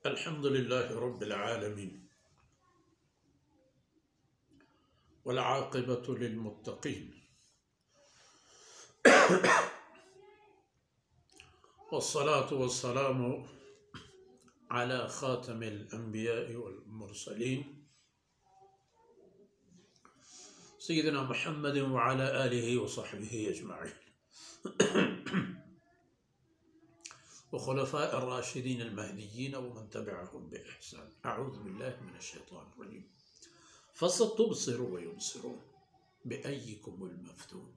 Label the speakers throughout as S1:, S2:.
S1: الحمد لله رب العالمين والعاقبة للمتقين والصلاة والسلام على خاتم الأنبياء والمرسلين سيدنا محمد وعلى آله وصحبه أجمعين وخلفاء الراشدين المهديين ومن تبعهم بإحسان. أعوذ بالله من الشيطان الرجيم. فستبصر ويبصرون بأيكم المفتون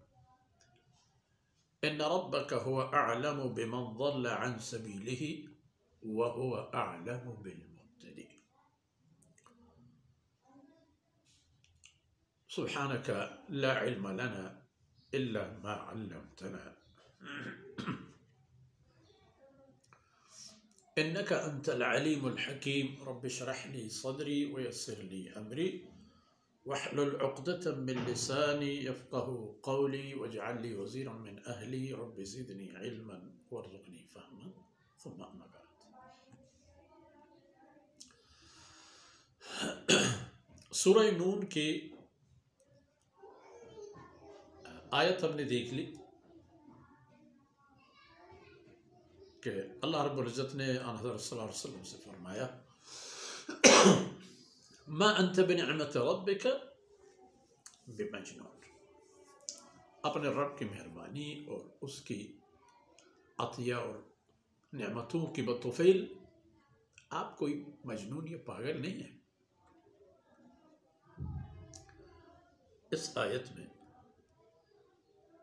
S1: إن ربك هو أعلم بمن ضل عن سبيله وهو أعلم بالمهتدين. سبحانك لا علم لنا إلا ما علمتنا إنك أنت العليم الحكيم. رب اشرح لي صدري ويسر لي أمري واحلل عقدة من لساني يفقه قولي واجعل لي وزيرا من أهلي رب زدني علما وارزقني فهما. ثم أما بعد. سورہ نون کی آیت ہم نے دیکھ لی کہ اللہ رب العزت نے آن حضرت صلی اللہ علیہ وسلم سے فرمایا ما انت بنعمت ربک بمجنون. اپنے رب کی مہربانی اور اس کی عطیہ اور نعمتوں کی بطفیل آپ کوئی مجنون یا پاگل نہیں ہے. اس آیت میں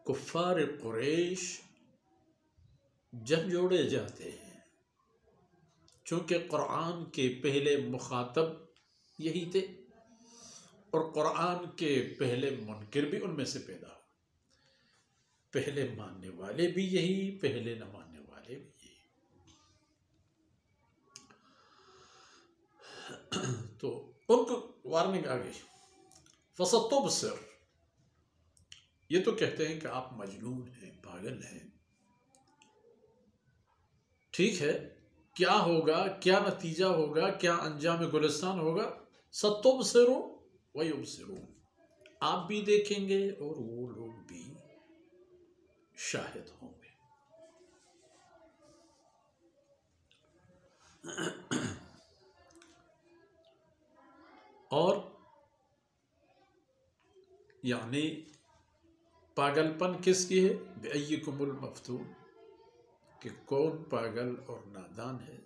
S1: کفار قریش جھنجھوڑے جاتے ہیں چونکہ قرآن کے پہلے مخاطب یہی تھے اور قرآن کے پہلے منکر بھی ان میں سے پیدا ہوئے. پہلے ماننے والے بھی یہی، پہلے نہ ماننے والے بھی یہی. تو ان کو وارننگ آ گئی. فَسَتُبْصِرُ، یہ تو کہتے ہیں کہ آپ مجنون ہیں، پاگل ہیں. ٹھیک ہے، کیا ہوگا، کیا نتیجہ ہوگا، کیا انجام گلستان ہوگا؟ سَتُبْصِرُ وَيُبْصِرُونَ، آپ بھی دیکھیں گے اور وہ لوگ بھی شاہد ہوں گے. اور یعنی پاگل پن کس کی ہے؟ بِأَيِّكُمُ الْمَفْتُونَ، کہ کون پاگل اور نادان ہے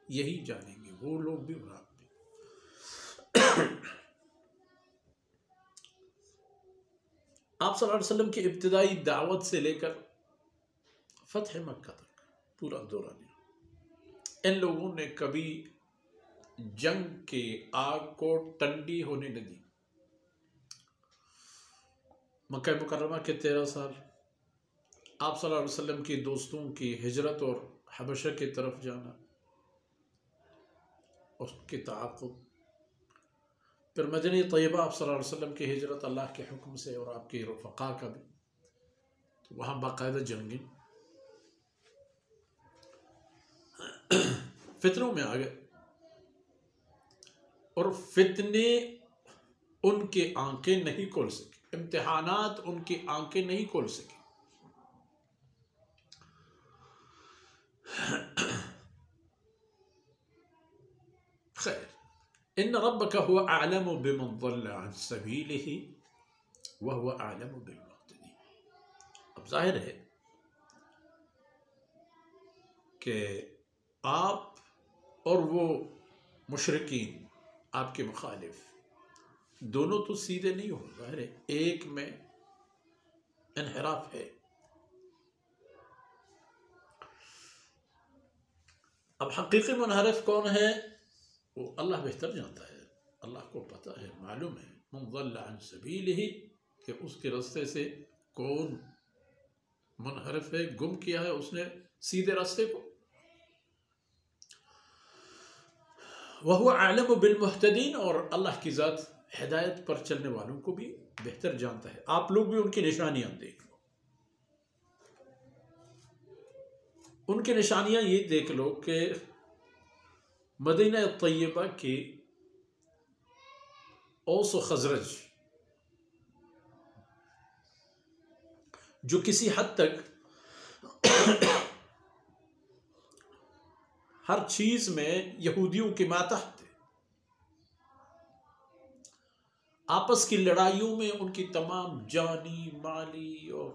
S1: یہی جانیں گے وہ لوگ بھی اور آپ بھی. آپ صلی اللہ علیہ وسلم کی ابتدائی دعوت سے لے کر فتح مکہ تک پورا دورہ لیا. ان لوگوں نے کبھی جنگ کی آگ کو ٹھنڈی ہونے نہ دی. مکہ مکرمہ کے 13 سال آپ صلی اللہ علیہ وسلم کی دوستوں کی ہجرت اور حبشہ کی طرف جانا، اس کی تعاقب، پھر مدینہ طیبہ آپ صلی اللہ علیہ وسلم کی ہجرت اللہ کے حکم سے اور آپ کی رفقا کا بھی، تو وہاں باقاعدہ جنگیں فتنوں میں آ گئے اور فتنے ان کی آنکھیں نہیں کھول سکے، امتحانات ان کی آنکھیں نہیں کھول سکے. خیر، ان ربک هو اعلم بمن ضل عن سبیلہ وهو اعلم بالمہتدین. اب ظاہر ہے کہ آپ اور وہ مشرکین آپ کے مخالف دونوں تو سیدھے نہیں ہو. ظاہر ہے ایک میں انحراف ہے. اب حقیقی منحرف کون ہے وہ اللہ بہتر جانتا ہے. اللہ کو پتہ ہے، معلوم ہے. من ضل عن سبیلہ، کہ اس کے راستے سے کون منحرف ہے، گم کیا ہے اس نے سیدھے راستے کو. وہو اعلم بالمہتدین، اور اللہ کی ذات ہدایت پر چلنے والوں کو بھی بہتر جانتا ہے. آپ لوگ بھی ان کی نشانیاں دیکھ لو. ان کی نشانیاں یہ دیکھ لو کہ مدینہ طیبہ کے اوس و خزرج جو کسی حد تک ہر چیز میں یہودیوں کے ماتحت تھے، آپس کی لڑائیوں میں ان کی تمام جانی، مالی اور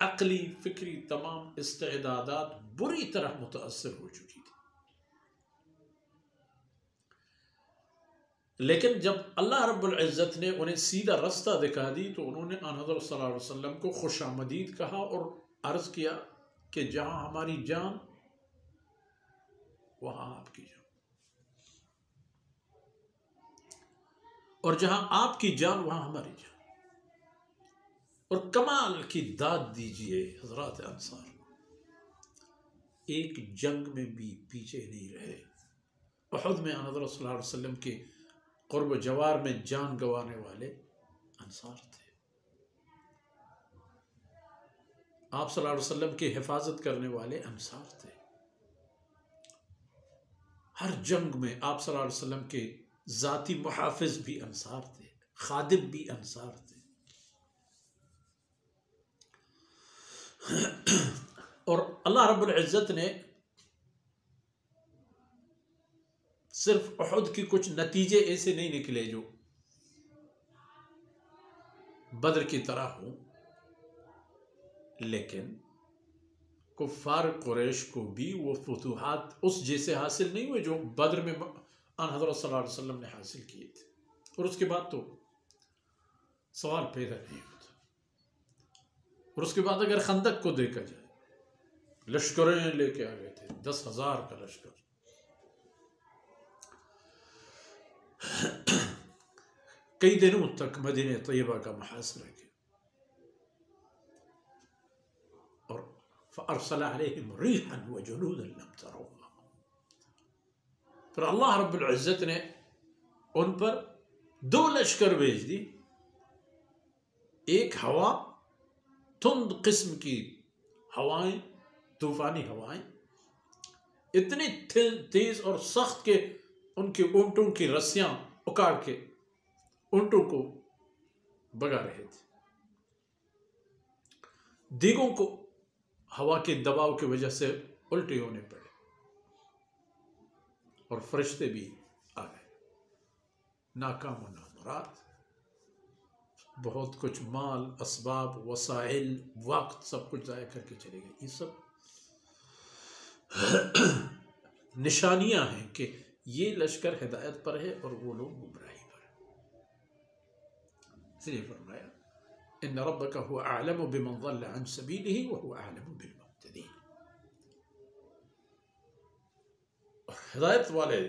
S1: عقلی، فکری تمام استعدادات بری طرح متاثر ہو چکی تھی. لیکن جب اللہ رب العزت نے انہیں سیدھا رستہ دکھا دی تو انہوں نے آن حضرت صلی اللہ علیہ وسلم کو خوش آمدید کہا اور عرض کیا کہ جہاں ہماری جان وہاں آپ کی جان، اور جہاں آپ کی جان وہاں ہماری جان. اور کمال کی داد دیجئے حضرات انصار، ایک جنگ میں بھی پیچھے نہیں رہے. احد میں آن حضرت صلی اللہ علیہ وسلم کے قرب و جوار میں جان گنوانے والے انصار تھے. آپ صلی اللہ علیہ وسلم کی حفاظت کرنے والے انصار تھے. ہر جنگ میں آپ صلی اللہ علیہ وسلم کے ذاتی محافظ بھی انصار تھے، خادم بھی انصار تھے. اور اللہ رب العزت نے صرف احد کی کچھ نتیجے ایسے نہیں نکلے جو بدر کی طرح ہوں، لیکن کفار قریش کو بھی وہ فتوحات اس جیسے حاصل نہیں ہوئے جو بدر میں آن حضرت صلی اللہ علیہ وسلم نے حاصل کیے تھے. اور اس کے بعد تو سوال پیدا نہیں ہوتا. اور اس کے بعد اگر خندق کو دیکھا جائے، لشکریں لے کے آ گئے تھے، 10,000 کا لشکر. کئی دنوں تک مدینہ طیبہ کا محاصرہ کیا، اور فَأَرْسَلَ عَلَيْهِمْ رِيحًا وَجُنُودًا لَمْ تَرَوْهَا. پھر اللہ رب العزت نے ان پر 2 لشکر بھیج دی. ایک ہوا، تند قسم کی ہوائیں، طوفانی ہوائیں اتنی تیز اور سخت کہ ان کے اونٹوں کی رسیاں اکاڑ کے اونٹوں کو بگا رہے تھے. دیگوں کو ہوا کے دباؤ کی وجہ سے الٹے ہونے پڑے، اور فرشتے بھی آ گئے، ناکام و نامراد. بہت کچھ مال، اسباب، وسائل، وقت سب کچھ ضائع کر کے چلے گئے. یہ سب نشانیاں ہیں کہ یہ لشکر ہدایت پر ہے اور وہ لوگ گمراہی پر ہیں. اس لیے فرمایا ان ربک هو اعلم بمن ضل عن سبیلہ وهو اعلم بالمهتدین. ہدایت والے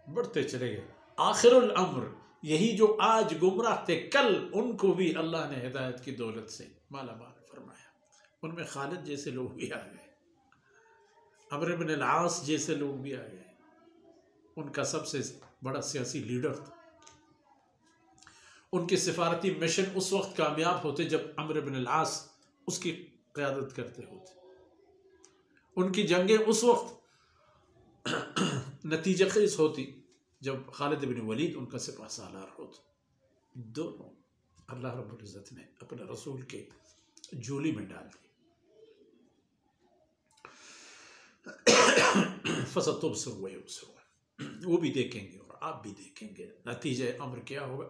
S1: بڑھتے چلے گئے. آخر الامر یہی جو آج گمراہ تھے، کل ان کو بھی اللہ نے ہدایت کی دولت سے مالا مال فرمایا. ان میں خالد جیسے لوگ بھی آ گئے، عمرو بن العاص جیسے لوگ بھی آ گئے. ان کا سب سے بڑا سیاسی لیڈر تھا. ان کے سفارتی مشن اس وقت کامیاب ہوتے جب عمرو بن العاص اس کی قیادت کرتے ہوتے. ان کی جنگیں اس وقت نتیجہ خیز ہوتی جب خالد بن ولید ان کا سپہ سالار ہوتا. دونوں اللہ رب العزت نے اپنے رسول کے جولی میں ڈال دی. فَسَتُبْصِرُ وَيُبْصِرُونَ، وہ بھی دیکھیں گے اور آپ بھی دیکھیں گے نتیجہ امر کیا ہوگا.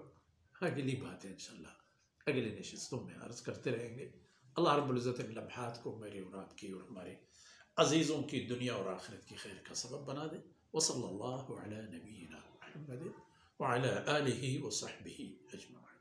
S1: اگلی باتیں انشاءاللہ اگلے نشستوں میں عرض کرتے رہیں گے. اللہ رب العزت ان لمحات کو میرے اور آپ کی اور ہمارے عزیزوں کی دنیا اور آخرت کی خیر کا سبب بنا دے. وصلی اللہ علی نبینا محمد وعلی آلہ وصحبہ اجمعین.